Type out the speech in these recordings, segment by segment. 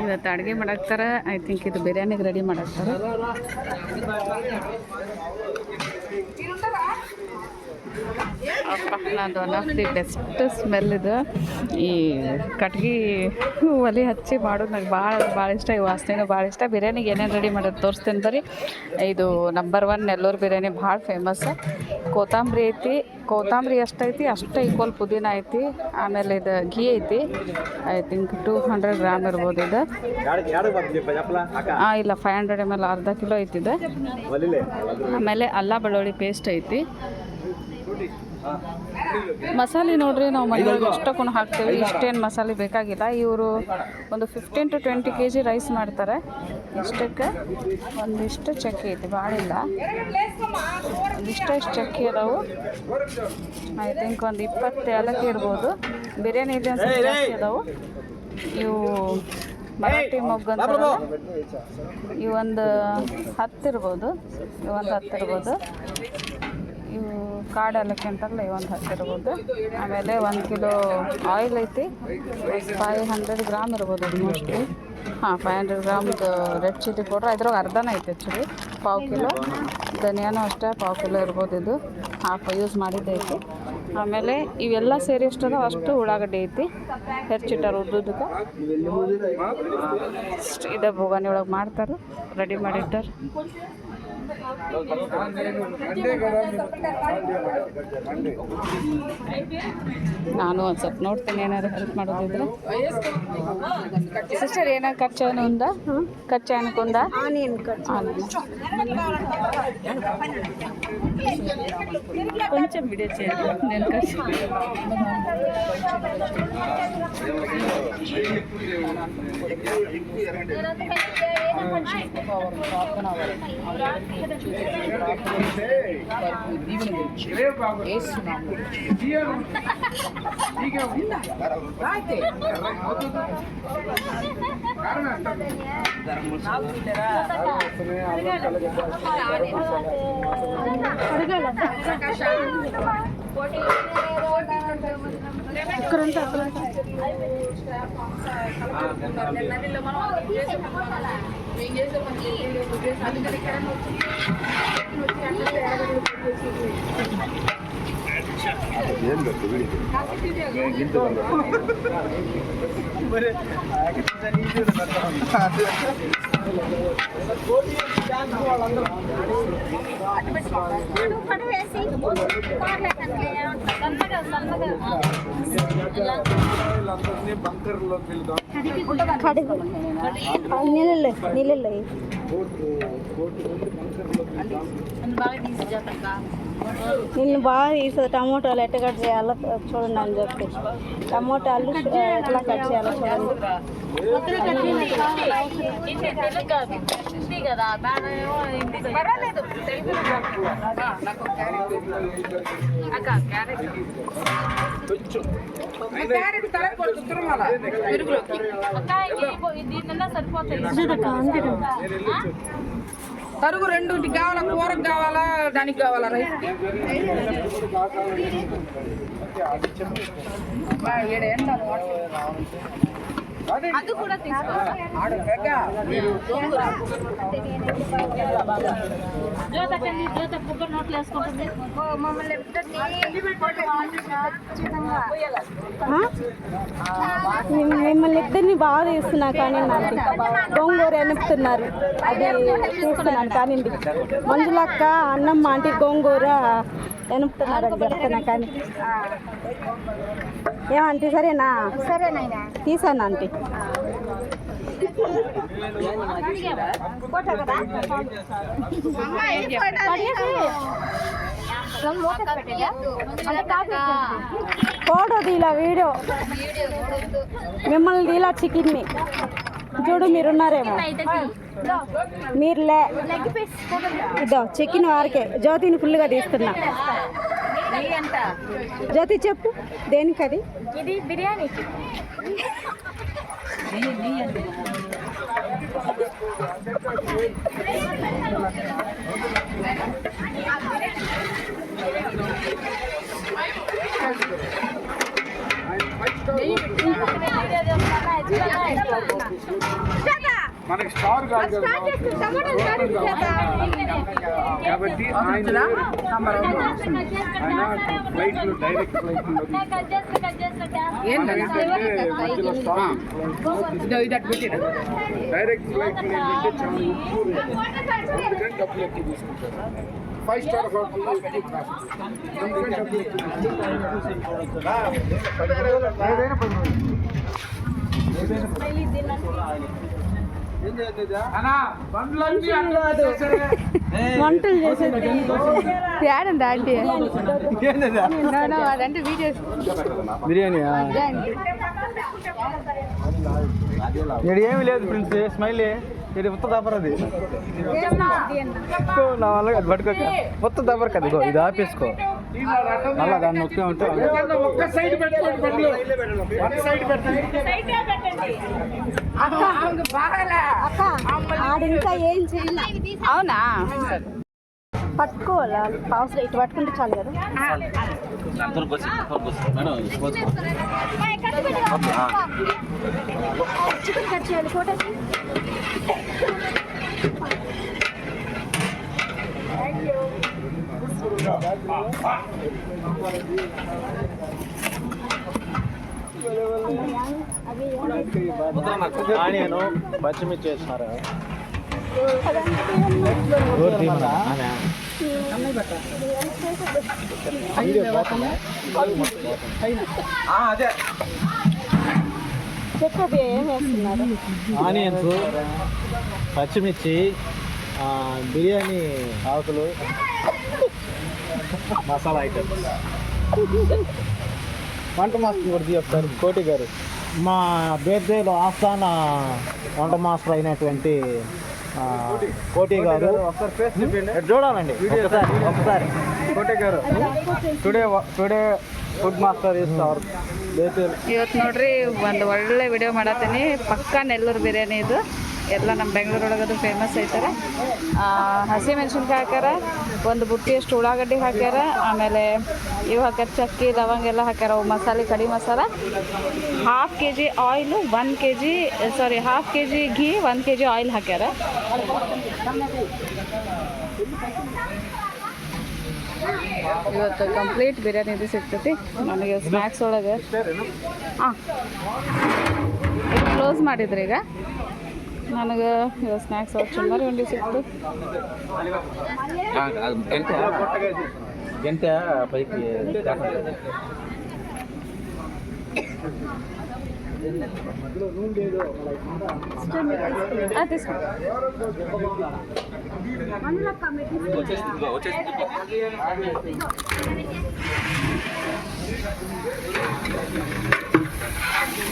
ಇವತ್ತು ಅಡುಗೆ ಮಾಡಾಕ್ತಾರೆ. I think ಇದು ಬಿರಿಯಾನಿಗೆ ರೆಡಿ ಮಾಡಾಕ್ತಾರೆ. ಅದು one of the best smell ಇದು. ಈ ಕಟ್ಗೆ ಒಲೆ ಹಚ್ಚಿ ಮಾಡೋದು ನಂಗೆ ಭಾಳ ಇಷ್ಟ. ಈ ವಾಸನೆನೂ ಭಾಳ ಇಷ್ಟ. ಬಿರಿಯಾನಿಗೆ ಏನೇನು ರೆಡಿ ಮಾಡೋದು ತೋರಿಸ್ತೀನಿ ಬರ್ರಿ. ಇದು ನಂಬರ್ 1 ನೆಲ್ಲೂರು ಬಿರಿಯಾನಿ ಭಾಳ ಫೇಮಸ್. ಕೊತ್ತಂಬರಿ ಐತಿ, ಕೊತ್ತಂಬರಿ ಎಷ್ಟೈತಿ ಅಷ್ಟೇ ಈಕ್ವಲ್ ಪುದೀನ ಐತಿ. ಆಮೇಲೆ ಇದು ಘೀ ಐತಿ. ಐ ಥಿಂಕ್ 200 ಗ್ರಾಮ್ ಇರ್ಬೋದು ಇದು. ಇಲ್ಲ 500 ml ಅರ್ಧ ಕಿಲೋ ಐತಿದೆ. ಆಮೇಲೆ ಅಲ್ಲ ಬೆಳ್ಳುಳ್ಳಿ ಪೇಸ್ಟ್ ಐತಿ. ಮಸಾಲೆ ನೋಡ್ರಿ, ನಾವು ಮನೆಯೊಳಗೆ ಎಷ್ಟಕ್ಕೂ ಹಾಕ್ತೇವೆ. ಇಷ್ಟೇನು ಮಸಾಲೆ ಬೇಕಾಗಿಲ್ಲ. ಇವರು ಒಂದು 15 to 20 kg ರೈಸ್ ಮಾಡ್ತಾರೆ. ಇಷ್ಟಕ್ಕೆ ಒಂದಿಷ್ಟು ಚಕ್ಕೆ ಐತಿ, ಭಾಳ ಇಲ್ಲ, ಒಂದಿಷ್ಟು ಚಕ್ಕೆ ಅದಾವು. ಐ ಥಿಂಕ್ ಒಂದು 20 ಏಲಕ್ಕಿ ಇರ್ಬೋದು. ಬಿರಿಯಾನಿ ಇದೆ ಒಂದು ಜಾಸ್ತಿ ಅದಾವು. ಇವು ಮರಾಠಿ ಮೊಗ್ಗು ಅಂತಾರಲ್ಲ, ಇವು ಒಂದು 10 ಇರ್ಬೋದು. ಇವು ಕಾಡು ಏಲಕ್ಕಿ ಅಂತಾರಲ್ಲ, ಇವು ಒಂದು 10 ಇರ್ಬೋದು. ಆಮೇಲೆ 1 ಕಿಲೋ ಆಯಿಲ್ ಐತಿ. 500 ಗ್ರಾಮ್ ಇರ್ಬೋದು ಅದು ಮೋಸ್ಟ್ಲಿ. 500 ಗ್ರಾಮ್ದು ರೆಡ್ ಚಿಲ್ಲಿ ಪೌಡ್ರ್, ಇದ್ರಾಗ ಅರ್ಧನೇ ಐತೆ ಆ್ಯಕ್ಚುಲಿ. 1/4 ಕಿಲೋ ಧನಿಯಾನೂ ಅಷ್ಟೇ 1/4 ಕಿಲೋ ಇರ್ಬೋದು. ಇದು ಹಾಫ್ ಯೂಸ್ ಮಾಡಿದ್ದೈತಿ. ಆಮೇಲೆ ಇವೆಲ್ಲ ಸೇರಿ ಎಷ್ಟದ ಅಷ್ಟು ಉಳ್ಳಾಗಡ್ಡಿ ಐತಿ, ಹೆಚ್ಚಿಟ್ಟಾರ ಉದ್ದುದಕ್ಕೆ. ಇದು ಬೋಗಾನಿ ಒಳಗೆ ಮಾಡ್ತಾರೆ, ರೆಡಿ ಮಾಡಿಟ್ಟಾರ. ನಾನು ಒಂದು ಸ್ವಲ್ಪ ನೋಡ್ತೀನಿ, ಏನಾದ್ರು ಹೆಲ್ಪ್ ಮಾಡೋದಿದ್ರೆ. ಸಿಸ್ಟರ್ ಏನಾರು ಖರ್ಚು ಏನು ఉందా? ఖర్చు అనుకుందా? కొంచెం వీడియో చేయండి, నేను ఖర్చు. నిన్ను బాగా తీస్తుంది. టమోటాలు ఎట్లా కట్ చేయాలో చూడండి అని చెప్పి, టమోటాలు ఎట్లా కట్ చేయాలో చూడండి. తరుగు 2 కావాలా, కూరకు కావాలా, దానికి కావాలా రైస్? అది కూడా మిమ్మల్ని ఇద్దరిని బాగా తీస్తున్నా కానీ నాకు గోంగూర ఎనుపుతున్నారు, అది చూస్తున్నాను కానీ. మంజులక్క అన్నమ్మ ఆంటీ గోంగూర ఎనుపుతున్నారు, అది చెప్తున్నా కానీ. ఏమంటే సరేనా? సరేనైనా తీసాను ఆంటీ. ఫోటో తీలా, వీడియో మిమ్మల్ని తీలా. చికెన్ని చూడు, మీరున్నారేమో, మీరులే. ఇదో చికెన్ వారికే, జ్యోతిని ఫుల్గా తీస్తున్నా. జ్యోతి చెప్పు, దేనికి అది? ఇది బిర్యానీకి. మనకి స్టార్ కాదు కదా కాబట్టి ఆయన ఫ్లైట్లు డైరెక్ట్ ఫ్లైట్ మధ్యలో స్టాప్ డైరెక్ట్ ఫ్లైట్ ఏంటంటే చాలా ఎక్కువ డబ్బులు ఎక్కువ తీసుకుంటారు 5 స్టార్ హోటల్లో ఎక్కువ ట్రాఫిక్ అందుకని డబ్బులు వంటలు చేసేది యాడండి ఆంటీ అదంటే వీడియో బిర్యానీ ఇక్కడ ఏమి లేదు ఫ్రెండ్స్ స్మైల్ ఇది ఉత్త దబ్బర్ అది నా వల్ల అది పట్టుకోక ఉత్త దబ్బర్ కదా ఇగో ఇది ఆపేసుకో మళ్ళా దాన్ని నొక్కే ఉంటే ఒక్క సైడ్ పెట్టుకోండి బండ్లు వన్ సైడ్ పెట్టండి అక్క ఆడింకా ఏం చేయాలి అవునా పట్టుకోవాలా పావుస్ ఇటు పట్టుకుంటే చాలు కదా చికెన్ కట్ చేయాలి ఫోటోకి ఆనియన్ పచ్చిమిర్చి వేసినారా అదే చెప్పు ఏం వేస్తున్నారు ఆనియన్స్ పచ్చిమిర్చి బిర్యానీ ఆకులు మసాలా ఐటమ్స్ వంట మాస్టర్ కూడా ఒకసారి కోటి గారు మా బేర్దేలో ఆస్థాన వంట మాస్టర్ అయినటువంటి కోటి గారు ఒకసారి చూడాలండి ఒకసారి కోటి గారు today food master is our ಇವತ್ತು ನೋಡ್ರಿ ಒಂದು ಒಳ್ಳೆ ವಿಡಿಯೋ ಮಾಡತ್ತೀನಿ ಪಕ್ಕಾ ನೆಲ್ಲೂರು ಬಿರಿಯಾನಿ ಇದು ಎಲ್ಲ ನಮ್ಮ ಬೆಂಗಳೂರೊಳಗದು ಫೇಮಸ್ ಐತಾರೆ ಹಸಿ ಮೆಣಸಿನ್ಕಾಯಿ ಹಾಕ್ಯಾರ ಒಂದು ಬುಟ್ಟಿಯಷ್ಟು ಉಳ್ಳಾಗಡ್ಡಿ ಹಾಕ್ಯಾರ ಆಮೇಲೆ ಇವು ಹಾಕ್ಯಾರ ಚಕ್ಕಿ ಲವಂಗ ಎಲ್ಲ ಹಾಕ್ಯಾರ ಅವು ಮಸಾಲೆ ಕಡಿ masala half kg oil 1 kg ಸಾರಿ ಹಾಫ್ kg ಘೀ 1 kg ಆಯಿಲ್ ಹಾಕ್ಯಾರ ಇವತ್ತು ಕಂಪ್ಲೀಟ್ ಬಿರಿಯಾನಿ ಇದು ಸಿಗ್ತೈತಿ ನನಗೆ ಸ್ನ್ಯಾಕ್ಸ್ ಒಳಗೆ ಹಾಂ ಕ್ಲೋಸ್ ಮಾಡಿದ್ರಿ ಈಗ ನನಗೆ ಇವತ್ತು ಸ್ನ್ಯಾಕ್ಸ್ ಒಳಗೆ ಚುಮ್ಮರಿ ಉಂಡಿ ಸಿಕ್ತು ಗಂಟೆ ಪೈಕಿ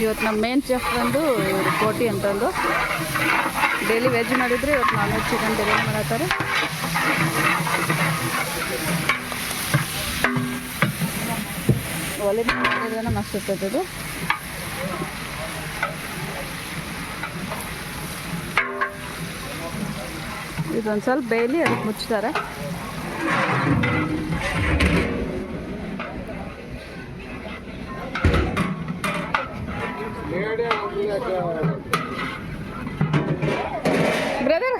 ಇವತ್ತು ನಮ್ಮ ಮೇನ್ ಚೆಫ್ ಬಂದು ಇವರು ಕೋಟಿ ಅಂತಂದು ಡೈಲಿ ವೆಜ್ ಮಾಡಿದ್ರೆ ಇವತ್ತು ನಾನ್ ವೆಜ್ ಚಿಕನ್ ಬಿರಿಯಾನಿ ಮಾಡತ್ತಾರೆ ಒಲೆ ಮಾಡಿದ್ರೆ ಮಸ್ತ್ ಇರ್ತೈತೆ ಇದೊಂದು ಸ್ವಲ್ಪ ಬೇಯಲಿ ಅದಕ್ಕೆ ಮುಚ್ತಾರೆ బ్రదర్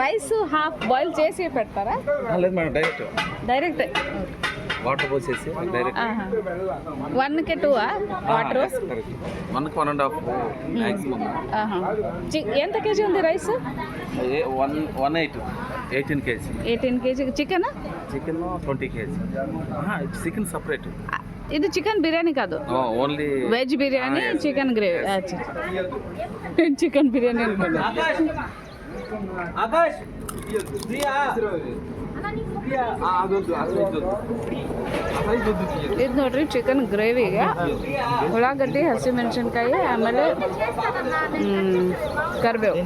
రైస్ హాఫ్ బాయిల్ చేసి పెడతారా లేదు మేడం డైరెక్ట్ వాటర్ పోసేసి డైరెక్ట్ 1కి 2 వాటర్ 1కి 1.5 మ్యాక్సిమం ఎంత కేజీ ఉంది rice 18 kg 18 kg chicken 20 kg chicken separate ఇది చికెన్ బిర్యానీ కాదు only veg biryani chicken gravy chicken biryani అనుకోండి ಇದು ನೋಡ್ರಿ ಚಿಕನ್ ಗ್ರೇವಿಗೆ ಉಳ್ಳಾಗಡ್ಡಿ ಹಸಿಮೆಣಸಿನ್ಕಾಯಿ ಆಮೇಲೆ ಕರಿಬೇವು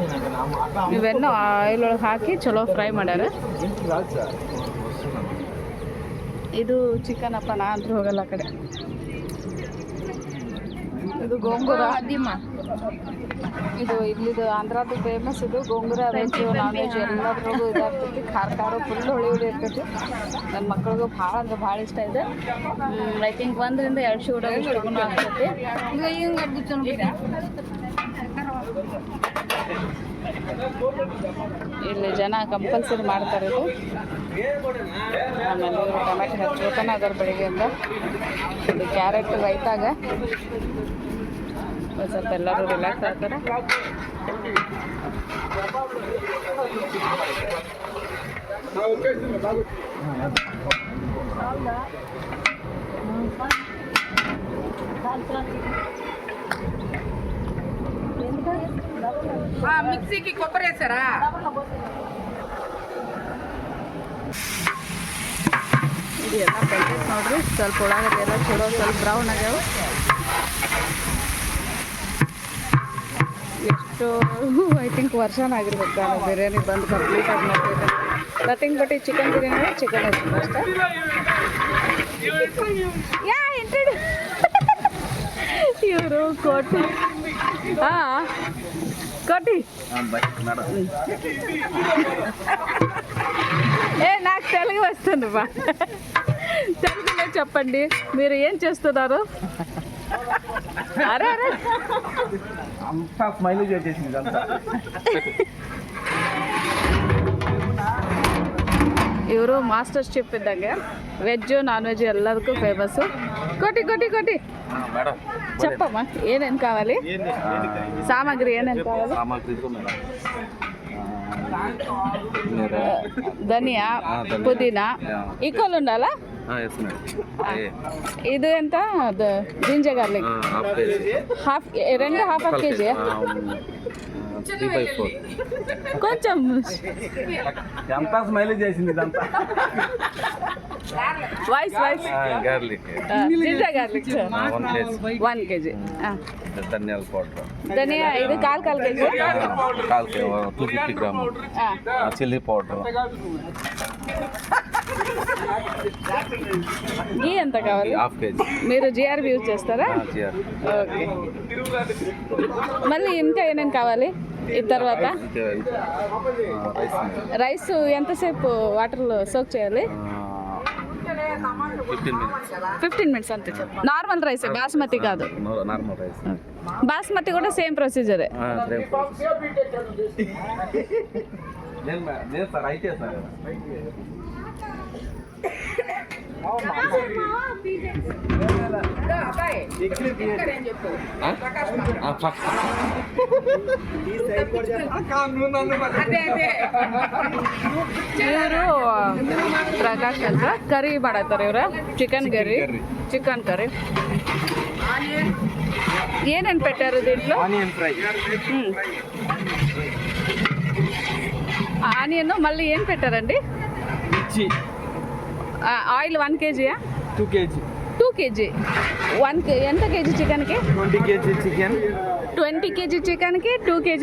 ಇವೆಲ್ಲ ಆಯಿಲ್ ಒಳಗೆ ಹಾಕಿ ಚಲೋ ಫ್ರೈ ಮಾಡ್ಯಾರ ಇದು ಚಿಕನ್ ಅಪ್ಪ ನಾ ಅಂತೂ ಹೋಗಲ್ಲ ಆ ಕಡೆ ಇದು ಗೋಂಗೂರ ಇದು ಇಲ್ಲಿದು ಆಂಧ್ರದ್ದು ಫೇಮಸ್ ಇದು ಗೋಂಗೂರ ವೆಜ್ ನಾನ್ ವೆಜ್ ಎಲ್ಲದ್ರಾಗೂ ಇದಾಗ್ತೈತಿ ಖಾರ ಫುಲ್ ಹುಳಿ ಇರ್ತೈತಿ ನನ್ನ ಮಕ್ಳಿಗೂ ಭಾಳ ಅಂದ್ರೆ ಭಾಳ ಇಷ್ಟ ಇದೆ ಐ ಥಿಂಕ್ 1 ರಿಂದ 2 ಶೂಡೋದು ಇಷ್ಟಕ್ಕೂ ಆಗ್ತೈತಿ ಇಲ್ಲಿ ಜನ ಕಂಪಲ್ಸರಿ ಮಾಡ್ತಾರೆ ಇದು. ಆಮೇಲೆ ಇವರು ಟೊಮೆಟೊ ಹಚ್ಕೋತಾನೆ ಅದರ ಬೆಳಿಗ್ಗೆಯಿಂದ. ಇದು ಕ್ಯಾರೆಟ್ ರೈತಾಗ ಒಂದು ಸ್ವಲ್ಪ ಎಲ್ಲರೂ ರಿಲ್ಯಾಕ್ಸ್ ಆಗ್ತಾರೆ. ಮಿಕ್ಸಿಗೆ ಕೊಬ್ಬರಿ వేసారా? ಇದು ಎಲ್ಲ ಬೆಳ್ದೈತೆ ನೋಡ್ರಿ. ಸ್ವಲ್ಪ ಉಳ್ಳಾಗಡ್ಡಿ ಎಲ್ಲ ಚಲೋ ಸ್ವಲ್ಪ ಬ್ರೌನ್ ಆಗ್ಯಾವ. ಎಷ್ಟು ಐ ಥಿಂಕ್ ವರ್ಷನ ಆಗಿರ್ಬೇಕು ನಾನು ಬಿರಿಯಾನಿ ಬಂದು ಕಂಪ್ಲೀಟಾಗಿ ಮಾಡ್ತಿದ್ದೆ. ನಥಿಂಗ್ ಬಟ್ ಈ ಚಿಕನ್ ಬಿರಿಯಾನಿ ಚಿಕನ್ ಐತೆ ಅಷ್ಟೇ. ಇವರು ಕೋಟಿ కోటి నాకు తెలుగు వస్తుంది బా. తెలుగులో చెప్పండి మీరు ఏం చేస్తున్నారు? అరే అరే అంతా స్మైల్ చేసేసింది అంతా. ಇವರು ಮಾಸ್ಟರ್ ಶೆಫ್ ಇದ್ದಂಗೆ ವೆಜ್ಜು ನಾನ್ ವೆಜ್ ಎಲ್ಲದಕ್ಕೂ ಫೇಮಸ್ಸು. కోటి కోటి కోటి చెప్పమ్మా ఏనేం కావాలి? సామాగ్రి ఏనేం కావాలి? ధనియా పుదీనా ఈక్వల్ ఉండాలా? ಇದು ಎಂತ ಜಿಂಜರ್ ಗಾರ್ಲಿಕ್ హాఫ్ రెండు హాఫ్ కేజీ కొంచెం ఎంత స్మైల్ చేసింది ఇదంతా. వాయిస్ గార్లిక్ జింజర్ గార్లిక్ 1 kg. ధనియాల పౌడర్ ధనియా ఇది కాల్ KG 250 gram. Chilli powder ghee ఎంత కావాలి? Half KG. మీరు జిఆర్బి యూజ్ చేస్తారా? ఓకే. మళ్ళీ ఇంకా ఏమేమి కావాలి? ఈ తర్వాత రైస్ ఎంతసేపు వాటర్లో సోక్ చేయాలి? 15 minutes అంతే. నార్మల్ రైస్ బాస్మతి కాదు. Normal rice. బాస్మతి కూడా సేమ్ ప్రొసీజరే. సార్ అయితే సార్ ಇವರು ಪ್ರಕಾಶ್ ಅಂತ ಕರಿ ಮಾಡತ್ತಾರೆ. ಇವ್ರ ಚಿಕನ್ ಕರಿ ಏನೇನು పెట్టారు దీంట్లో? Onion fry. ఆనియన్ మళ్ళీ ఏం పెట్టారండి? మిర్చి. ఆయిల్ 1 kgయా? 2 kg. 2 kg. ఎంత కేజీ చికెన్కి? 20 kg చికెన్. 20 kg చికెన్కి 2 kg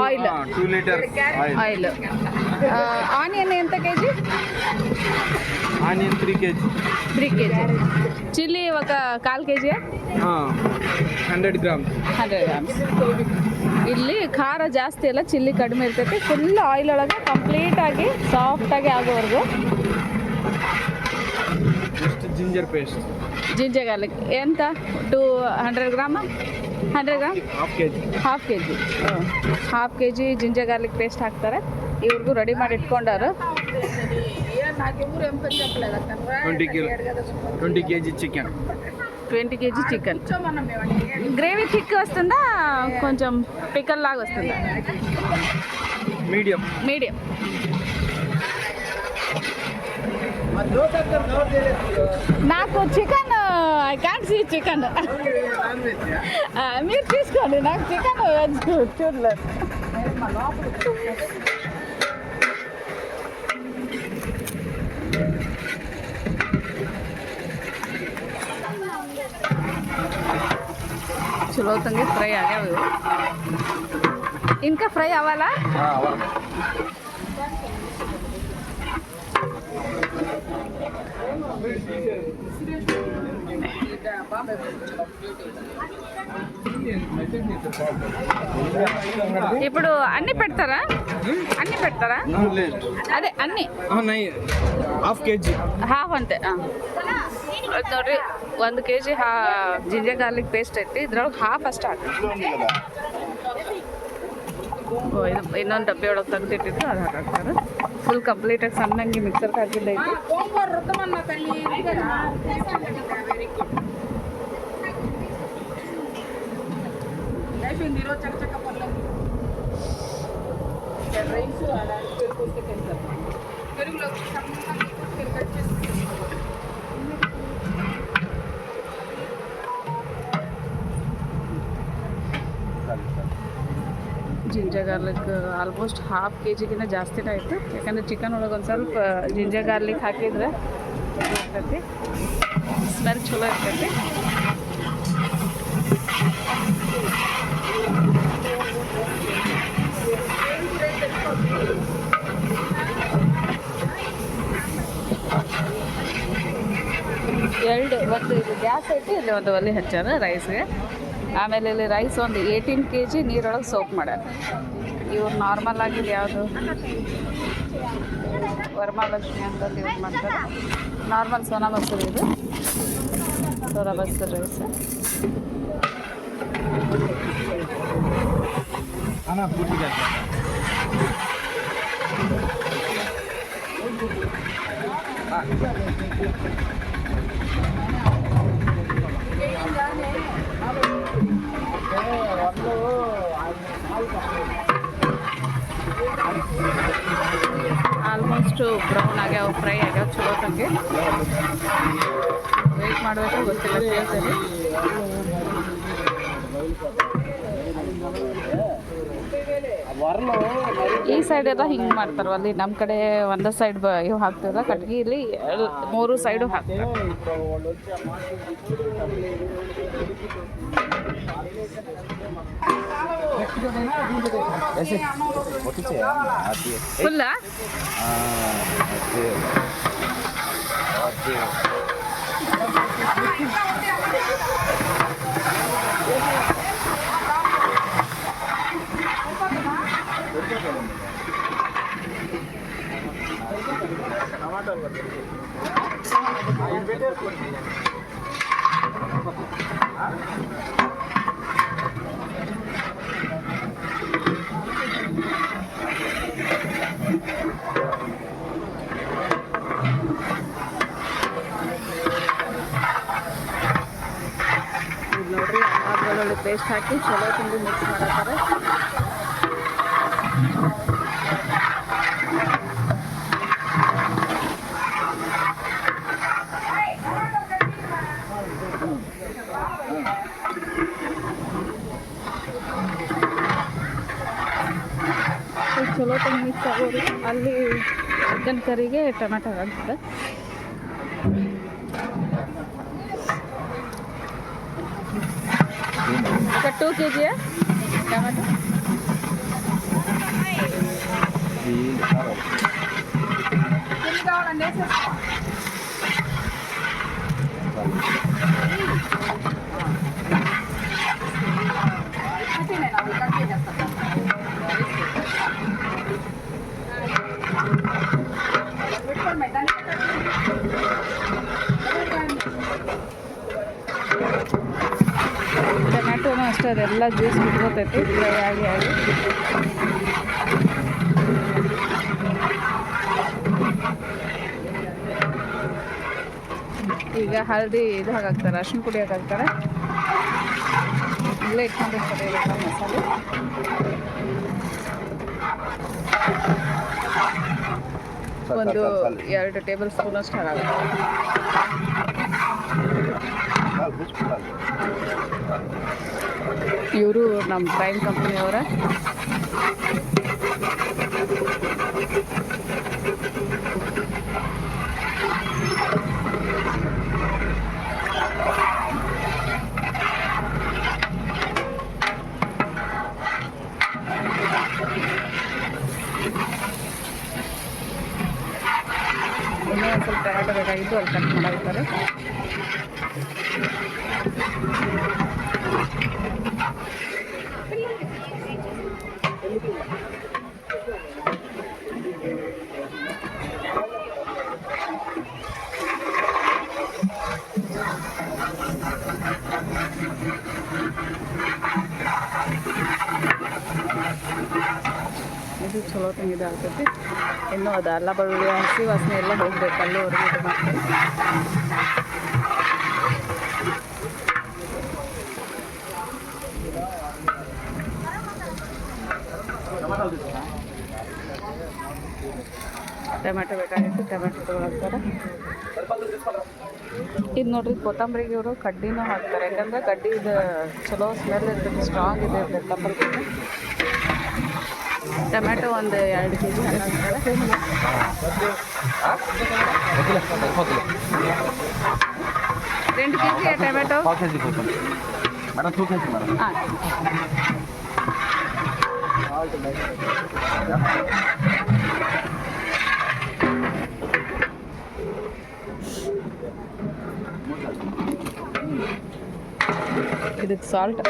oil. 2 litre oil. Onion ఎంత KG? Onion 3 kg. 3 kg. Chilli ఒక 1/4 kgಯಾ? 100 grams. 100 grams. ಇಲ್ಲಿ ಖಾರ ಜಾಸ್ತಿ ಇಲ್ಲ, ಚಿಲ್ಲಿ ಕಡಿಮೆ ಇರ್ತೈತಿ. ಫುಲ್ ಆಯಿಲ್ ಒಳಗೆ ಕಂಪ್ಲೀಟಾಗಿ ಸಾಫ್ಟಾಗಿ ಆಗೋವರೆಗೂ. Ginger paste. జింజర్ గార్లిక్ ఎంత? 200 గ్రామా? 100 gram? Half K G. Half K G ginger garlic paste ಹಾಕ್ತಾರೆ. ಇವ್ರಿಗೂ ರೆಡಿ ಮಾಡಿ ಇಟ್ಕೊಂಡಾರು. 20 kg chicken. 20 kg chicken. Gravy thick వస్తుందా కొంచెం పికల్ లాగా వస్తుందా? మీడియం. నాకు chicken I can't see chicken. మీరు తీసుకోండి, నాకు చికెన్ వెజ్ చూడలేదు. ಚಲೋ ತಂಗಿ ಫ್ರೈ ಆಗ್ಯಾವ. ఇంకా ఫ్రై అవ్వాలా? ఇప్పుడు అన్ని పెడతారా? అదే అన్ని హాఫ్ కేజీ. ಹಾಫ್ ಅಂತೆ. ನೋಡ್ರಿ 1 kg ಜಿಂಜರ್ ಗಾರ್ಲಿಕ್ ಪೇಸ್ಟ್ ಐತಿ. ಇದ್ರೊಳಗೆ ಹಾಫ್ ಅಷ್ಟು ಹಾಕಿ ಇದು ಇನ್ನೊಂದು ಡಬ್ಬೆ ಒಳಗೆ ತೆಗೆದಿಟ್ಟಿದ್ರು ಅದು ಹಾಕಾಕ್ತಾರೆ. ಫುಲ್ ಕಂಪ್ಲೀಟಾಗಿ ಸಣ್ಣಂಗೆ ಮಿಕ್ಸರ್ಗೆ ಹಾಕಿದ್ದೈತಿ. ಗೋಂಗೂರ ವೃತ್ತವನ್ನ ತಲ್ಲಿ ವೆರಿ ಗುಡ್ ಲೈಫ್ ಇಂದಿರೋ ಚಕ ಚಕ ಪರ್ಲ రైస్ అలాంటి పెట్టుకుంటే తెలుసు పెరుగులో సన్నగా కట్ చేసి ಜಿಂಜರ್ ಗಾರ್ಲಿಕ್ ಆಲ್ಮೋಸ್ಟ್ ಹಾಫ್ KGಗಿಂತ ಜಾಸ್ತಿನೇ ಆಯಿತು. ಯಾಕಂದರೆ ಚಿಕನ್ ಒಳಗೆ ಒಂದು ಸ್ವಲ್ಪ ಜಿಂಜರ್ ಗಾರ್ಲಿಕ್ ಹಾಕಿದರೆ ಇರ್ತೈತಿ, ಸ್ಮೆಲ್ ಚಲೋ ಇರ್ತೈತಿ. ಒಂದು ಇದು ಗ್ಯಾಸ್ ಐತಿ, ಇಲ್ಲಿ ಒಂದು ಒಲೆ ಹಚ್ಚಾರ ರೈಸ್ಗೆ. ಆಮೇಲೆ ಇಲ್ಲಿ ರೈಸ್ ಒಂದು 18 kg ನೀರೊಳಗೆ ಸೋಪ್ ಮಾಡ್ಯಾರ. ಇವ್ರು ನಾರ್ಮಲ್ ಆಗಿ ಯಾವುದು ವರಮಹಾಲಕ್ಷ್ಮಿ ಅಂತಂದು ಯೂಸ್ ಮಾಡ್ತಾರೆ. ನಾರ್ಮಲ್ ಸೋನಾ ಮಸೂರಿ, ಇದು Sona Masuri rice. Almost brown ಆಗ್ಯಾವ, ಫ್ರೈ ಆಗ್ಯಾವ ಚಲೋ ತಂಗೆ. ವೆಯ್ಟ್ ಮಾಡಬೇಕು, ಗೊತ್ತಿಲ್ಲ ಸೇಲ್ಸಲ್ಲಿ. ಈ ಸೈಡ್ ಎಲ್ಲ ಹಿಂಗೆ ಮಾಡ್ತಾರೆ, ಅಲ್ಲಿ ನಮ್ಮ ಕಡೆ ಒಂದೇ ಸೈಡ್ ಇವು ಹಾಕ್ತಾರಲ್ಲ ಕಟ್ಗೆ, ಇಲ್ಲಿ 3 ಸೈಡು ಹಾಕ್ತಾರೆ. ಫುಲ್ಲ ನೋಡ್ರಿ, ಬೆಳ್ಳುಳ್ಳಿ ಪೇಸ್ಟ್ ಹಾಕಿ ಚಲೋ ತಿಂದು ಮಿಕ್ಸ್ ಮಾಡತ್ತಾರೆ. ಚಲೋ ತಂದು ಮಿಕ್ಸ್ ಆಗೋರು. ಅಲ್ಲಿ ಚಿಕನ್ ಕರಿಗೆ ಟೊಮೆಟೊ ಹಾಕ್ತಾರೆ. ఒక 2 kg టమాటో. ఎన్ని కావాలండి? ಟೊಮ್ಯಾಟೋನು ಅಷ್ಟೇ, ಅದೆಲ್ಲ ಜ್ಯೂಸ್ ಬಿಟ್ಕೋತೈತಿ ಫ್ರೈ ಆಗಿ ಆಗಿ. ಈಗ ಹಳದಿ ಇದು ಹಾಕಾಕ್ತಾರೆ, ಅರಿಶಿನ ಪುಡಿ ಹಾಕಾಕ್ತಾರೆ. ಇಲ್ಲೇ ಇಟ್ಕೊಂಡಿರ್ತಾರೆ ಇವೆಲ್ಲ ಮಸಾಲೆ. ಒಂದು 2 ಟೇಬಲ್ ಸ್ಪೂನ್ ಅಷ್ಟು ಹಾಕಾಕ್ತಾರೆ. ಇವರು ನಮ್ಮ ಪ್ರೈಮ್ ಕಂಪ್ನಿಯವರ. ಇನ್ನೂ ಒಂದು ಸ್ವಲ್ಪ ಟೊಮೆಟೊ ಬೇಕಾಗಿತ್ತು, ಅಲ್ಲಿ ಕಟ್ ಮಾಡಿರ್ತಾರೆ. ಚಲೋ ತಂಗಿದೆ ಆಗ್ತೈತಿ. ಇನ್ನೂ ಅದು ಅಲ್ಲ ಬೆಳ್ಳುಳ್ಳಿ ಹಸಿ ವಾಸನೆ ಎಲ್ಲ ಹೋಗ್ಬೇಕು ಅಲ್ಲಿವರೆಗೂ ಇದು ಮಾಡ್ತೀನಿ. ಟೊಮೆಟೊ ಬೇಕಾಗಿತ್ತು, ಟೊಮೆಟೊ ತೊಗೊಳಕ್ತಾರೆ. ಇದು ನೋಡ್ರಿ ಕೊತ್ತಂಬರಿಗೆ ಇವರು ಕಡ್ಡಿನೂ ಹಾಕ್ತಾರೆ, ಯಾಕಂದ್ರೆ ಕಡ್ಡಿ ಇದು ಚಲೋ ಸ್ಮೆಲ್ ಇರ್ತೈತಿ, ಸ್ಟ್ರಾಂಗ್ ಇದೆ ತಪ್ಪಲ್ಗೆ. ಟೊಮೆಟೊ ಒಂದು 2 kg ಹಾಕ್ತಾರೆ. 2 kg ಟೊಮೆಟೊ. ಹಾಂ, ಇದಕ್ಕೆ ಸಾಲ್ಟ್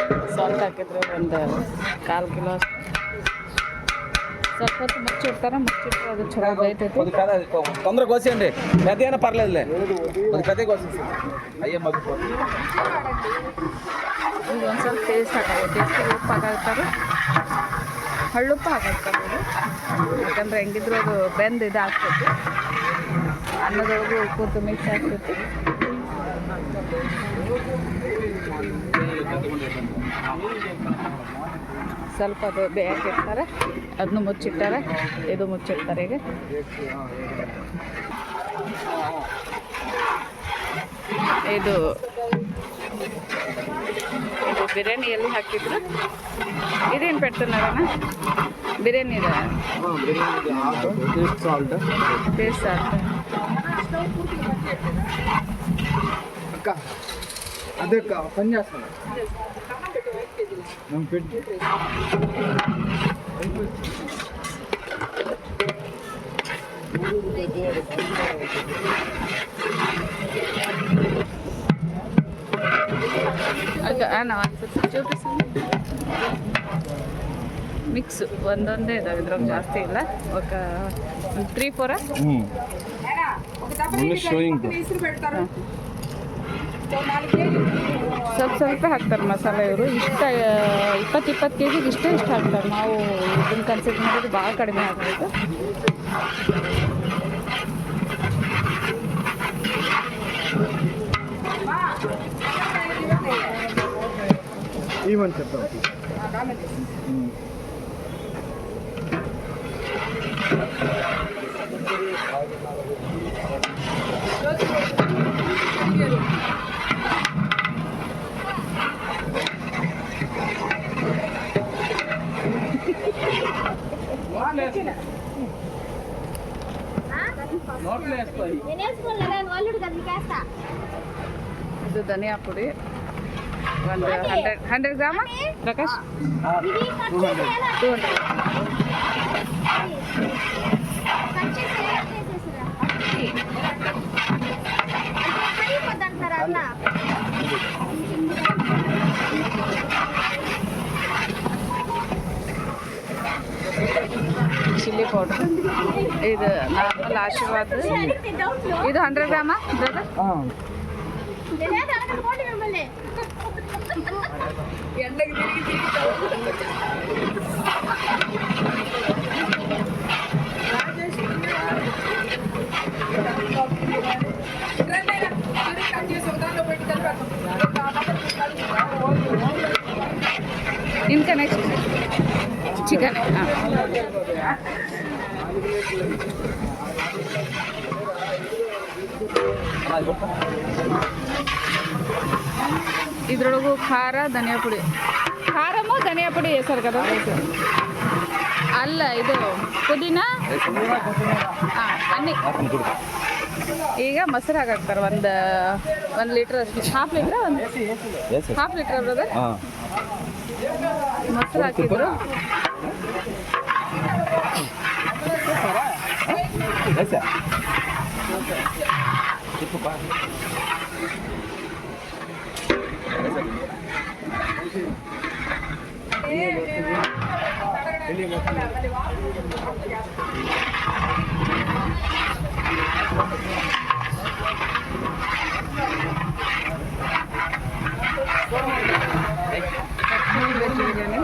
ಹಾಕಿದ್ರೆ ಒಂದು 1/4 ಕಿಲೋ. ಸ್ವಲ್ಪ ಹೊತ್ತು ಮುಚ್ಚಿಡ್ತಾರೆ, ಮುಚ್ಚಿಟ್ರೆ ಅದು ಚಲೋ ಬೇಯ್ತೈತಿ. ತೊಂದರೆ ಗೋಸಿನ್ರಿ ಗದೇನ ಪರ್ಲಿಲ್ಲ ಒಂದು ಕತೆ ಗೋಸಿ ಅಯ್ಯ ಮಗ ಈಗ ಒಂದು ಸ್ವಲ್ಪ ಟೇಸ್ಟ್ ಹಾಕೋದು. ಟೇಸ್ಟಿಗೆ ಉಪ್ಪು ಹಾಕಾಕ್ತಾರೆ, ಹಳ್ಳುಪ್ಪು ಹಾಕಾಕ್ತಾರೆ ಇದು, ಯಾಕಂದ್ರೆ ಹೆಂಗಿದ್ರು ಅದು ಬೆಂದು ಇದು ಆಗ್ತೈತಿ. ಅನ್ನದೊಳಗೂ ಉಪ್ಪು ಮಿಕ್ಸ್ ಆಗ್ತೈತಿ. ಸ್ವಲ್ಪ ಅದು ಬೇಯಕ್ಕಿರ್ತಾರೆ, ಅದನ್ನು ಮುಚ್ಚಿಟ್ಟಾರೆ, ಇದು ಮುಚ್ಚಿಡ್ತಾರೆ. ಈಗ ಇದು ಬಿರಿಯಾನಿ ಎಲ್ಲಿ ಹಾಕಿದ್ರು ಇದೇನು ಪೆಡ್ತಾರೆ ನೋಡೋಣ. ಬಿರಿಯಾನಿ ಇದೆ, ಟೇಸ್ಟ್ ಸಾಲ್ಟ್. ಅಕ್ಕ ಅದಕ್ಕೆ ಪನ್ಯಾಸ ನಮ್ಮ ಪೆಟ್ಟು ಮಿಕ್ಸ್ ಒಂದೊಂದೇ ಇದಾವೆ, ಇದ್ರಾಗ ಜಾಸ್ತಿ ಇಲ್ಲ. ఒక 3-4 ಸ್ವಲ್ಪ ಹಾಕ್ತಾರೆ ಮಸಾಲೆ. ಇವರು ಇಷ್ಟ 20 kg ಇಷ್ಟ ಹಾಕ್ತಾರೆ. ನಾವು ಇದನ್ನು ಕನ್ಸಿಡರ್ ಮಾಡಿದ್ರೆ ಭಾಳ ಕಡಿಮೆ ಆಗಬೇಕು. ఈవెంట్ చెప్తాం. ಇದು ಧನಿಯಾ ಪುಡಿ ಒಂದು 100 ಗ್ರಾಮ. ಪ್ರಕಾಶ್ 200. ಚಿಲ್ಲಿ ಪೌಡರ್ ಇದು ನಾರ್ಮಲ್ ಆಶೀರ್ವಾದ. ಇದು 100 ಗ್ರಾಮ ಬ್ರದರ್. ఇంకా నెక్స్ట్ చికెన్. ಇದ್ರೊಳಗು ಖಾರ ಧನಿಯಾ ಪುಡಿ, ಖಾರಮ್ಮ ಧನಿಯಾ ಪುಡಿ ಹೆಸರು ಕದ ಅಲ್ಲ, ಇದು ಪುದೀನ. ಅನ್ನಿ ಈಗ ಮೊಸರು ಹಾಕಾಕ್ತಾರೆ. ಒಂದು ಲೀಟ್ರ್ ಅಷ್ಟು, ಹಾಫ್ ಲೀಟ್ರ್ ಬ್ರದರ್ ಮೊಸರು ಹಾಕಿದ್ರು. ಬಿರಿಯಾನಿ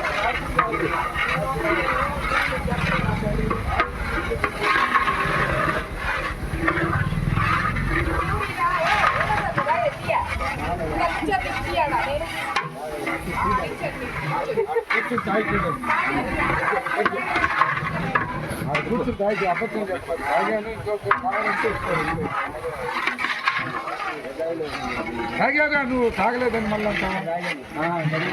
కూర్చుంటే అబద్ధం చెప్పాలి. తాగాను ఇంకొక కావాలంటే ఇస్తారు. తాగాగా నువ్వు తాగలేదని మళ్ళీ అంటావా? మరి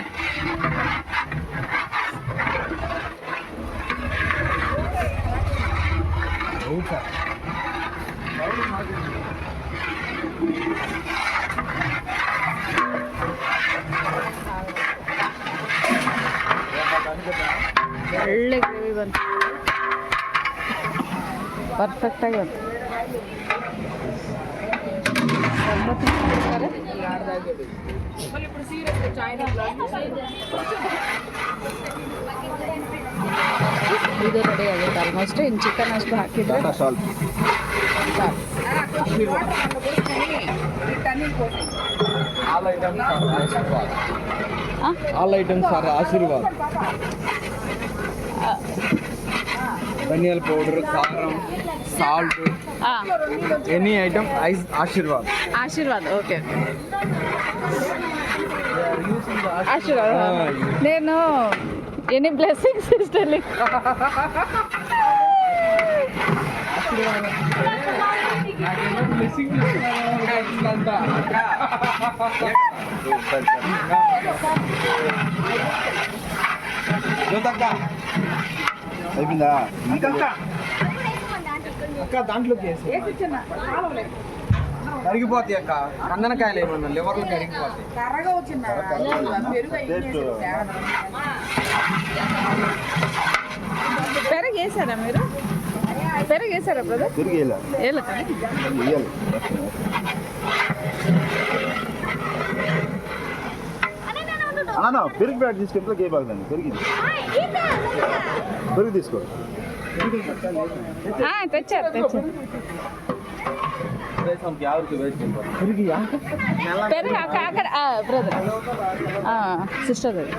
ಒಳ್ಳೆ ಗ್ರೇವಿ ಬಂತು, ಪರ್ಫೆಕ್ಟಾಗಿ ಬಂತು. ಇದು ರೆಡಿ ಆಗುತ್ತೆ ಆಲ್ಮೋಸ್ಟ್. ಇನ್ನು ಚಿಕನ್ ಅಷ್ಟು ಹಾಕಿದ್ರೆ ఆల్ ఐటమ్స్ సార్ ఆశీర్వాద్. ధనియాల పౌడర్, కారం, salt, any item Aashirvaad. Aashirvaad okay. Aashirvaad నేను ఎనీ బ్లెస్సింగ్స్ సిస్టర్. అయిపోయిందా అక్క? దాంట్లోకి కరిగిపోతాయి అక్క, కందనకాయలు ఏమన్నా లివర్లు కరిగిపోతాయి. పెరుగు వేసారా మీరు? పెరుగు వేసారా బ్రదర్? తిరిగేలా వేయాలి కానీ అన్న పెరుగు ప్యాక్ తీసుకెళ్తే కే బాగుందండి. పెరుగు తీసుకో. తెచ్చారు పెరుగు అక్కడ బ్రదర్ సిస్టర్ అది.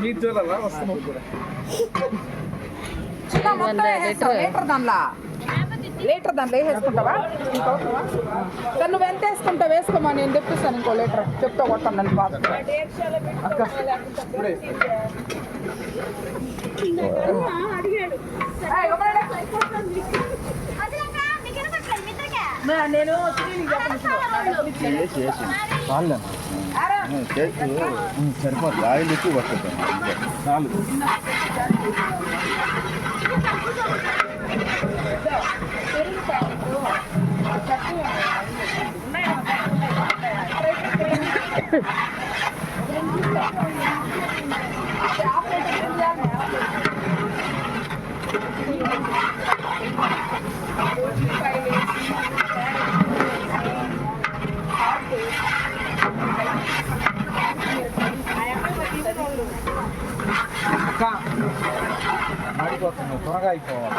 మీ చూడాలా వస్తున్నావు కూడా లీటర్ దాంట్లో వేసుకుంటావా? దాన్ని నువ్వు ఎంత వేసుకుంటావు వేసుకోమా, నేను తెప్పిస్తాను ఇంకో లీటర్. చెప్తా కొట్టాను నన్ను బాగా. నేను సరిపోతుంది. ఆయిల్ ఎక్కువ పడుతుంది చాలు. మాడిపోతుంది, త్వరగా అయిపోవాలి.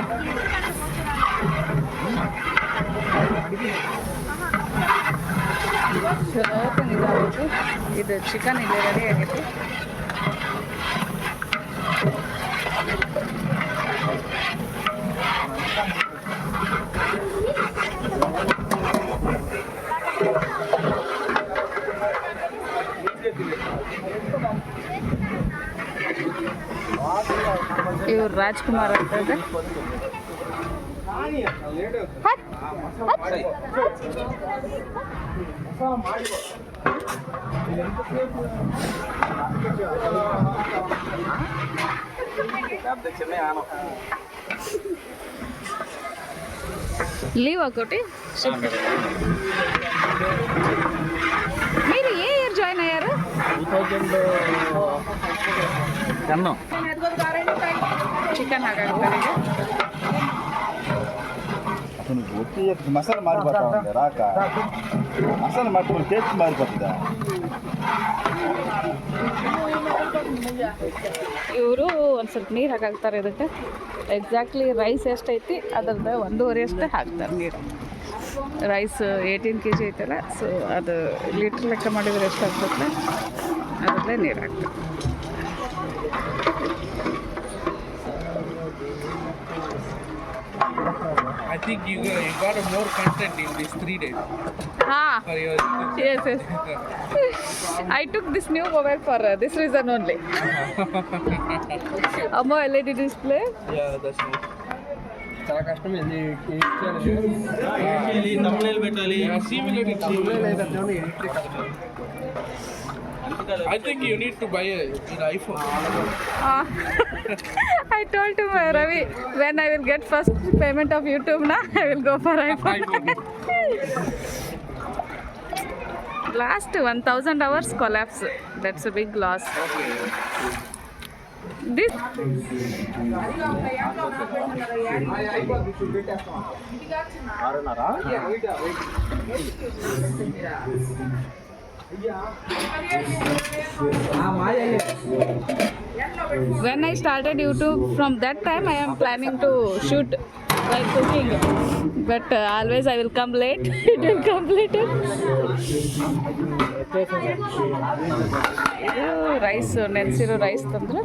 ಇದು ಚಿಕನ್ ಇಲ್ಲಿ ರೆಡಿ ಆಗೈತಿ. ಇವ್ರು ರಾಜ್ಕುಮಾರ್ ಆಗ್ತದೆ. లీవ్ ఒకటి. మీరు ఏ ఇయర్ జాయిన్ అయ్యారు? 2010. ಚಿಕನ್ ಹಾಗಾಗ್ತಾರೆ. అతను వచ్చి మసాలా మారిపోతా ఉంది రాక. మసాలా మారిపోతే టేస్ట్ మారిపోతుందా? ಇವರು ಒಂದು ಸ್ವಲ್ಪ ನೀರು ಹಾಕಾಕ್ತಾರೆ ಇದಕ್ಕೆ. ಎಕ್ಸಾಕ್ಟ್ಲಿ ರೈಸ್ ಎಷ್ಟೈತಿ ಅದ್ರದ್ದು 1.5 ಅಷ್ಟೇ ಹಾಕ್ತಾರೆ ನೀರು. ರೈಸ್ 18 kg ಐತಲ್ಲ, ಸೊ ಅದು ಲೀಟ್ರ್ ಲೆಕ್ಕ ಮಾಡಿದರೆ ಎಷ್ಟು ಆಗ್ತದೆ ಅದರಲ್ಲೇ ನೀರು ಹಾಕ್ತಾರೆ. I think you got a more content in these 3 days. For your Yes. I took this new mobile for this reason only. Ammo LED display. Yeah, that's nice. చాలా కష్టమైంది I think you need to buy an iPhone. I told him, Ravi, when I will get first payment of YouTube, I will go for iPhone. Last 1,000 hours collapse. That's a big loss. This when I started YouTube, from that time I am planning to shoot while cooking, but always I will come late. It will complete it. ಇದು rice ನೆನೆಸಿರೋ rice ತಂದ್ರೆ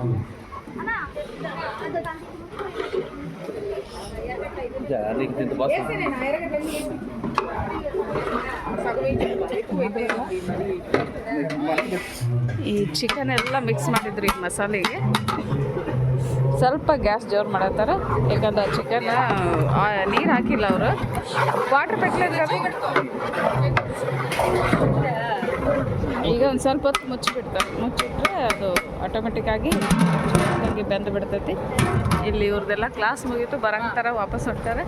ಈ chicken ಎಲ್ಲ mix ಮಾಡಿದ್ರು ಈ ಮಸಾಲೆಗೆ. ಸ್ವಲ್ಪ gas ಜೋರು ಮಾಡತ್ತಾರ, ಯಾಕಂದ್ರೆ chicken ನೀರು ಹಾಕಿಲ್ಲ ಅವರು, ವಾಟರ್ ಪೆಟ್ಲೆ ಈಗ ಒಂದು ಸ್ವಲ್ಪ ಹೊತ್ತು ಮುಚ್ಚಿಬಿಟ್ರೆ ಅದು ಆಟೋಮೆಟಿಕ್ಕಾಗಿ ಚೆನ್ನಾಗಿ ಬೆಂದು ಬಿಡ್ತೈತಿ. ಇಲ್ಲಿ ಇವ್ರದ್ದೆಲ್ಲ ಕ್ಲಾಸ್ ಮುಗೀತು, ಬರಂತಾರ ವಾಪಸ್ ಹೊರ್ತಾರೆ.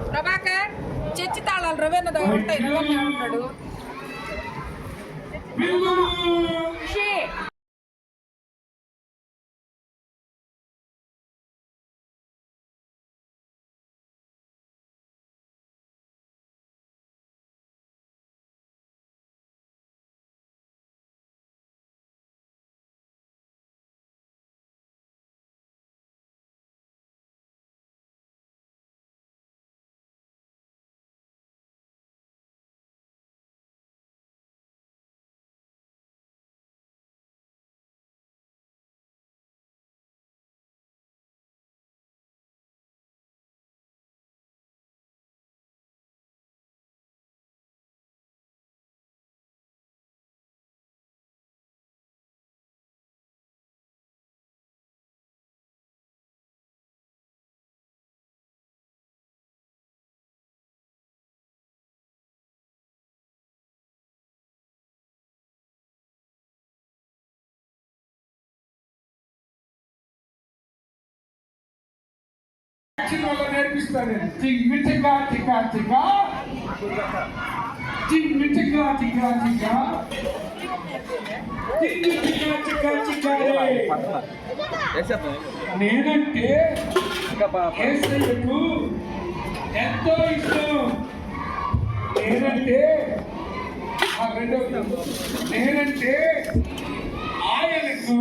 వల్ల నేర్పిస్తాను. మిఠిగా టికా టికా మిఠిగా టికా టికా నేనంటే యేసయ్యకు ఎంతో ఇష్టం. నేనంటే నేనంటే ఆయనకు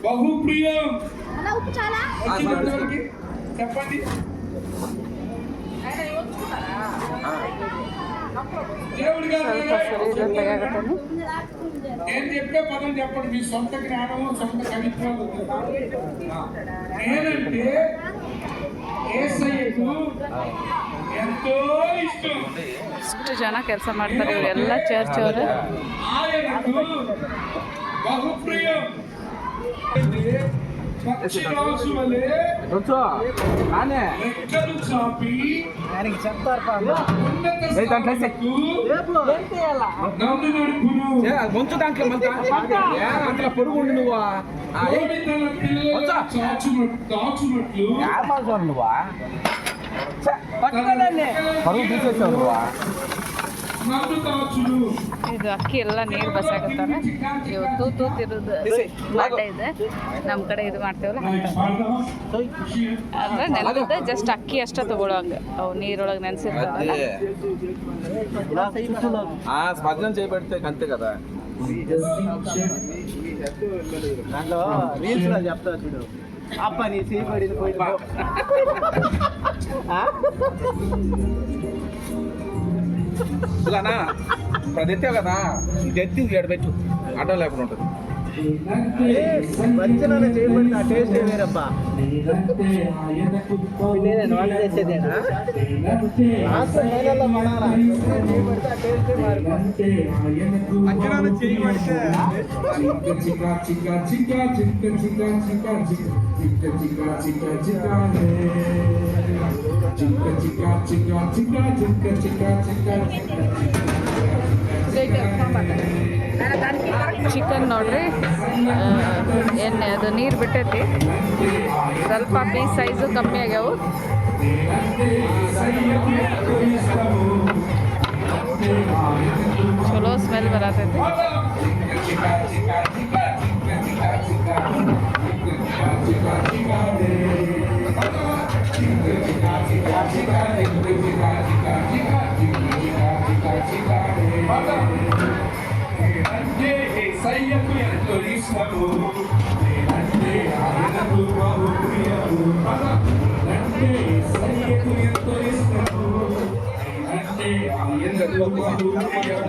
బహుప్రియం. చెప్పండి. దేవుడి గారు నేను చెప్పే పదం చెప్పండి, మీ సొంత జ్ఞానము సొంత కవిత్వాలు. నేనంటే యేసయ్యకు ఎంతో ఇష్టం. ಇಷ್ಟು ಜನ ಕೆಲಸ ಮಾಡ್ತಾರೆ, ಇವರೆಲ್ಲ ಚರ್ಚ್ ಅವರು. ఆయనకు బహుప్రియం. పక్షిరాజు వలె రెక్కలు చాపి ఉన్నత స్థానములకు నన్ను నడుపును. కొంచెం దాంట్లో పొరుగు నువ్వు కోడి తన పిల్లలను దాచునట్లు నువ్వా పరుగు తీసేసావు నువ్వా. నన్ను దాచును. ಇದು ಅಕ್ಕಿ ಎಲ್ಲ ನೀರು ಬಸಾಕತ್ತಾರ. ಇವು ತೂತಿರೋದು ಬಾಂಡೆ ಇದೆ, ನಮ್ಮ ಕಡೆ ಇದು ಮಾಡ್ತೇವಲ್ಲ ಅಂದ್ರೆ ನೆಲದ ಜಸ್ಟ್ ಅಕ್ಕಿ ಅಷ್ಟೇ ತಗೊಳ್ಳೋಂಗೆ, ಅವು ನೀರೊಳಗೆ ನೆನೆಸಿರ್ತಾವಲ್ಲ. స్మగ్నం చేయబడితే అంతే కదా. దాంట్లో రీల్స్ లో చెప్తారు చూడు, అప్ప నీ చేయబడింది పోయి ఇప్పుడు తెచ్చావు కదా, ఇది ఎత్తి పెట్టు, ఆటో లేకుండా ఉంటుంది. మంచిగానే చేయబడి ఆ టేస్ట్ వేరప్ప నేను వంట చేసేదేనా లాస్ట్ నెలలో మనాలా చేయబడితే ఆ టేస్ట్ మంచిగానే చేయబడితే ಚಿಕನ್ ನೋಡ್ರಿ ಎಣ್ಣೆ ಅದು ನೀರು ಬಿಟ್ಟೈತಿ ಸ್ವಲ್ಪ ಪೀಸ್ ಸೈಜು ಕಮ್ಮಿ ಆಗ್ಯಾವು ಚಲೋ ಸ್ಮೆಲ್ ಬರತೈತಿ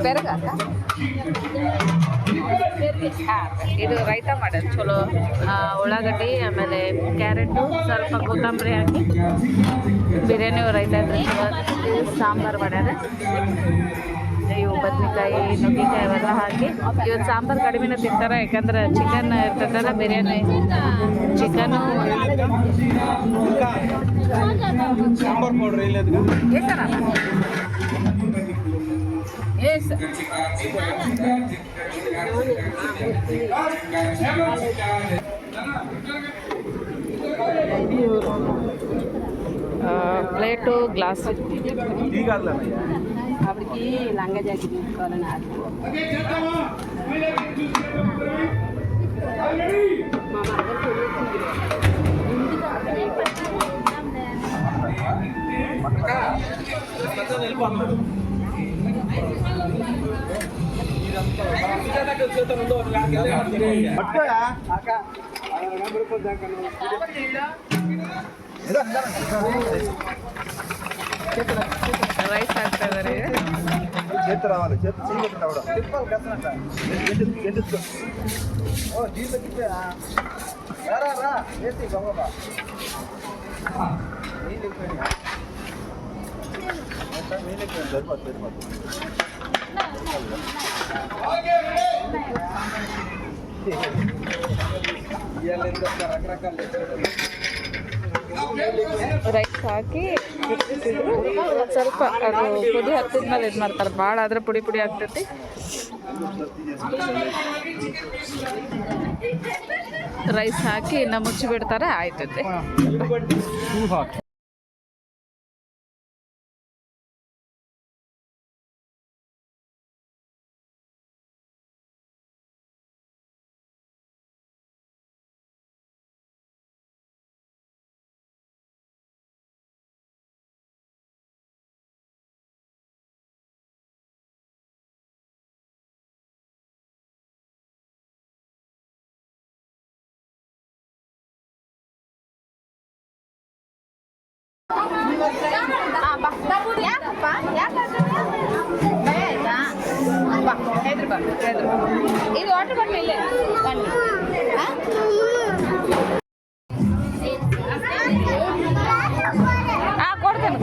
ಬೆರಗ ಇದು ರೈತ ಮಾಡೋದು ಚಲೋ ಉಳ್ಳಾಗಡ್ಡಿ ಆಮೇಲೆ ಕ್ಯಾರೆಟು ಸ್ವಲ್ಪ ಕೊತ್ತಂಬರಿ ಹಾಕಿ ಬಿರಿಯಾನಿ ರೈತ ಇದ್ರೆ ಸಾಂಬಾರು ಮಾಡ್ಯಾರ ಇವು ಬದ್ನೆಕಾಯಿ ನುಗ್ಗಿಕಾಯಿ ಅವೆಲ್ಲ ಹಾಕಿ ಇವತ್ತು ಸಾಂಬಾರು ಕಡಿಮೆನೇ ತಿಂತಾರೆ ಯಾಕಂದ್ರೆ ಚಿಕನ್ ಇರ್ತದಲ್ಲ ಬಿರಿಯಾನಿ ಚಿಕನು ಸಾಂಬಾರ್ ಪೌಡ್ರ್ ಇಲ್ಲದ ప్లేటు గ్లాసు ఆవిడకి లంగా జాకెట్ తీసుకోవాలని ఆశ మా రైస్ ಹಾಕ್ತಾ ಇದ್ದಾರೆ చేతి రావాలి చేతి చేయకుండా కూడా తిప్పాలి కసనంట గెంటుకో ఓ దీంట్లో తిప్పేనా రా రా చేతి గొప్ప ರೈಸ್ ಹಾಕಿ ಸ್ವಲ್ಪ ಅದು ಕುದಿ ಹತ್ತಿದ್ಮೇಲೆ ಇದು ಮಾಡ್ತಾರೆ ಭಾಳ ಆದ್ರೆ ಪುಡಿ ಪುಡಿ ಆಗ್ತೈತಿ ರೈಸ್ ಹಾಕಿ ಇನ್ನು ಮುಚ್ಚಿ ಬಿಡ್ತಾರೆ ಆಯ್ತೈತಿ ಇದು ವಾಟರ್ ಬಾಟಲ್ ಇಲ್ಲೇ ಕೊಡ್ತೇನೆ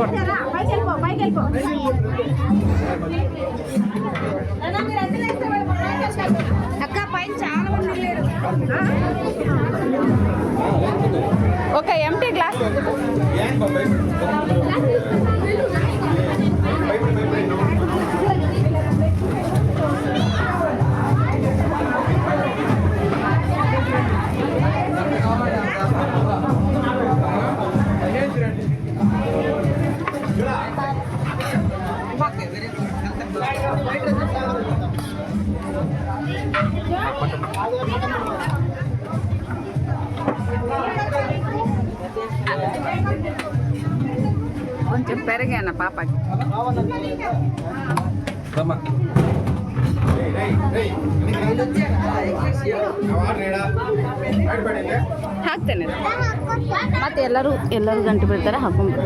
అక్క పైన చాలా ఉండలేదు ఒక ఎంటీ గ్లాస్ కొంచెం పెరిగాను పాపకి ಹಾಕ್ತೇನೆ ಮತ್ತೆ ಎಲ್ಲರೂ ಗಂಟು ಬಿಡ್ತಾರೆ ಹಾಕೊಂಡು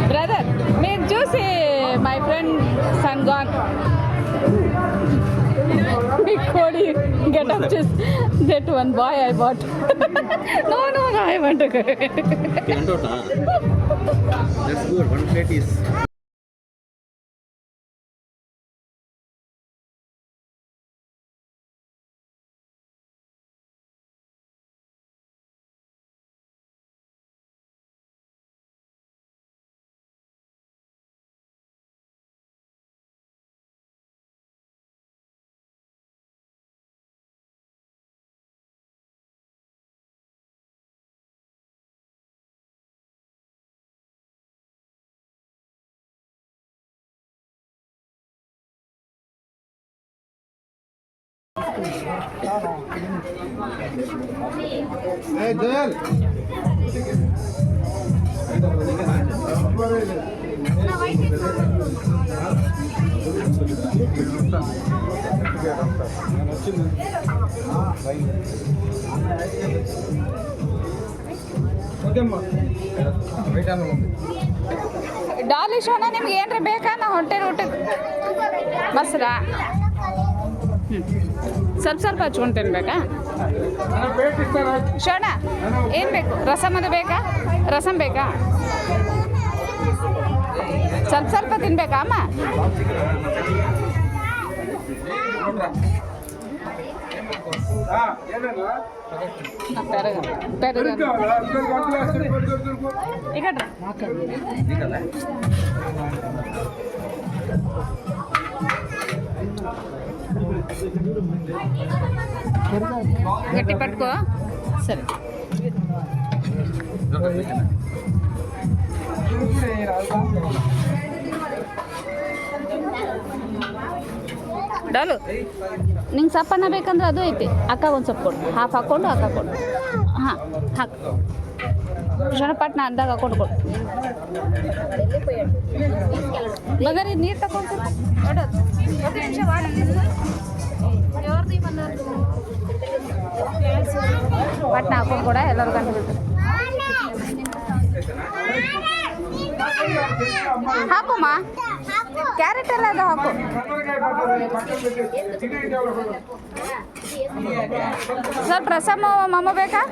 బ్రదర్ మీరు చూసి my friend son gone big కోడి గెట్ అప్ చూసి that one boy I bought no I want That's good. One plate is. Hey, Dal. ಡಾಲಿ ಶೋನ ನಿಮ್ಗೆ ಏನ್ರಿ ಬೇಕಾ ನಾ ಹೊಟ್ಟೆ ಊಟಕ್ಕೆ ಮೊಸರಾ ಸ್ವಲ್ಪ ಹಚ್ಕೊಂಡು ತಿನ್ಬೇಕಾ ಶೋಣ ಏನು ಬೇಕು ರಸಮ್ ಅದು ಬೇಕಾ ರಸಮ್ ಬೇಕಾ ಸ್ವಲ್ಪ ತಿನ್ಬೇಕಾ ಅಮ್ಮ ಈಗ ಗಟ್ಟಿ ಪಟ್ಕೋ ಸರಿ ಡಾಲು ನಿಂಗೆ ಸಪ್ಪನ್ನ ಬೇಕಂದ್ರೆ ಅದು ಐತಿ ಅಕ್ಕ ಒಂದು ಸೊಪ್ಪು ಕೊಡು ಹಾಫ್ ಹಾಕ್ಕೊಂಡು ಅಕ್ಕ ಕೊಡು ಹಾಂ ಹಾಕು ಶಣಪಟ್ನ ಅಂದಾಗ ಹಾಕೊಂಡು ಕೊಡು ಮಗರಿ ನೀರು ತಗೊಂಡು ಪಟ್ನ ಹಾಕೊಂಡು ಕೂಡ ಎಲ್ಲರೂ ಗಂಟು ಬಿಡ್ತಾರೆ ಹಾಕುಮ್ಮ ಕ್ಯಾರೆಟ್ ಎಲ್ಲ ಅದು ಹಾಕು ಸ್ವಲ್ಪ ರಸಮ್ ಮಮ್ಮ ಬೇಕಾ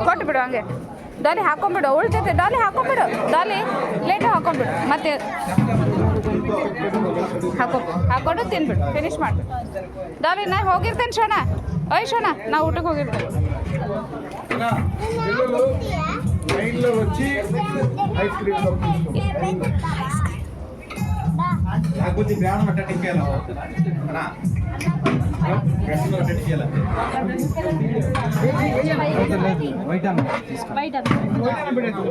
ಕೊಟ್ಟು ಬಿಡು ಹಂಗೆ ಡಾಲಿ ಹಾಕೊಂಡ್ಬಿಡು ಉಳ್ತೈತೆ ಡಾಲಿ ಹಾಕೊಂಡ್ಬಿಡು ಡಾಲಿ ಲೇಟ್ ಹಾಕೊಂಡ್ಬಿಡು ಮತ್ತೆ ಹಾಕೊಂಡು ತಿನ್ಬಿಡು ಫಿನಿಶ್ ಮಾಡಿಬಿಡು ಡಾಲಿ ನಾ ಹೋಗಿರ್ತೇನೆ ಶೋಣ ಓಯ್ ಶೋಣ ನಾ ಊಟಕ್ಕೆ ಹೋಗಿರ್ತೇನೆ వచ్చి ఐస్ క్రీమ్ లేకపోతే బ్రాండ్ మట్టటికేలా అన్నా బ్రాండ్ మట్టటికేలా వైట్ అన్న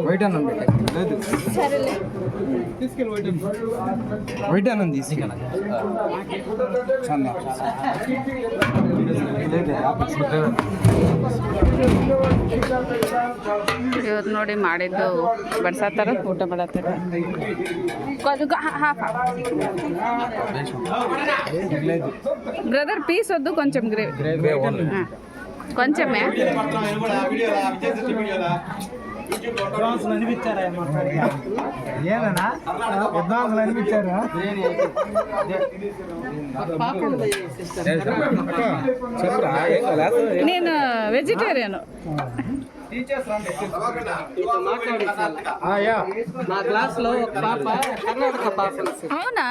వైట్ అన్న లేదు సరేలే తీసుకెళ్ళి వైట్ అన్న తీసుకెళ్ళ చంద ಇವತ್ತು ನೋಡಿ ಮಾಡಿದ್ದು ಬಡ್ಸತ್ತಾರ ಊಟ ಮಾಡತ್ತಾರ ಹಾಫ್ ಬ್ರದರ್ ಪೀಸ್ వద్దు కొంచెం గ్రేవీ కొంచెమే అడ్వాన్స్లు అనిపించారా ఏమన్నా అడ్వాన్స్లు అనిపించారా నేను వెజిటేరియన్ మా క్లాస్ లో ఒక పాప కర్ణాటక పాప అవునా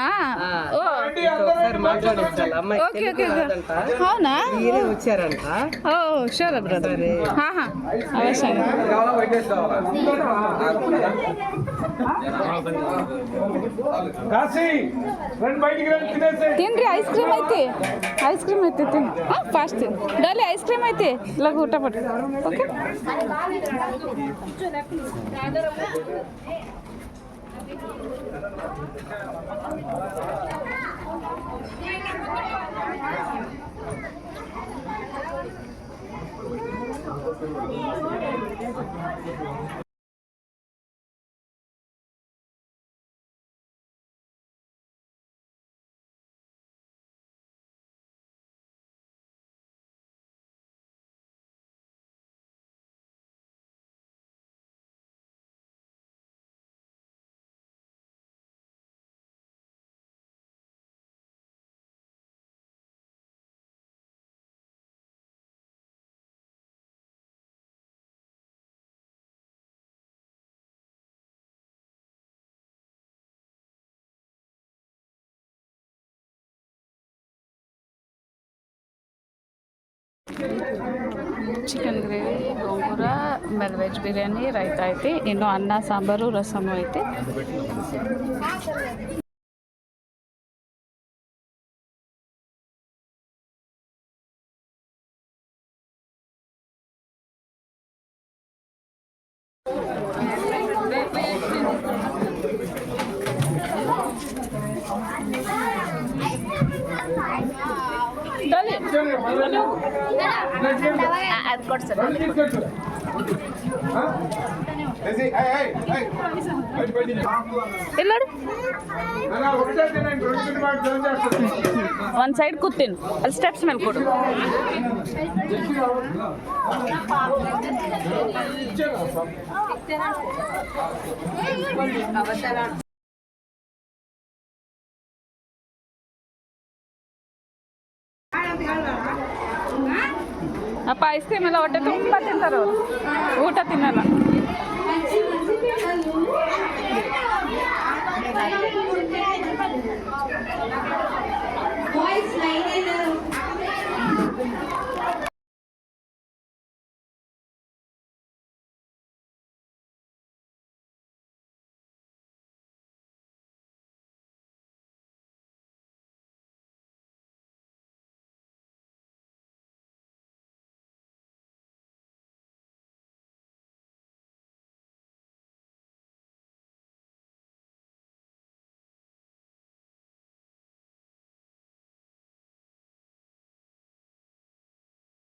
ఓ ఒకసారి మాట్లాడించాలి అమ్మాయి ఓకే ఓకే అవునా మీరే వచ్చారంట ఓ షూర్ బ్రదర్ అవశ్యంగా తిండ్రి ఐస్ క్రీమ్ అయితే తిను ఫాస్ట్ తిను డైలీ ఐస్ క్రీమ్ అయితే ఇలా ಊಟ ಪಟ್ಟು ಓಕೆ ಚಿಕನ್ ಗ್ರೇವಿ ಗೋಂಗೂರ ಆಮೇಲೆ ವೆಜ್ ಬಿರಿಯಾನಿ ರೈತ ಐತಿ ಇನ್ನು ಅನ್ನ ಸಾಂಬಾರು ರಸಮು ಐತಿ ಅದು ಕೊಡ್ಸರ್ ಇಲ್ಲ ಒಂದು ಸೈಡ್ ಕೂತೀನಿ ಅಲ್ಲಿ ಸ್ಟೆಪ್ಸ್ ಮೇಲೆ ಕೊಡು ಅಪ್ಪ ಐಸ್ ಕ್ರೀಮ್ ಎಲ್ಲ ಹೊಟ್ಟೆ ತುಂಬ ತಿಂತಾರೆ ಅವರು ಊಟ ತಿನ್ನಲ್ಲ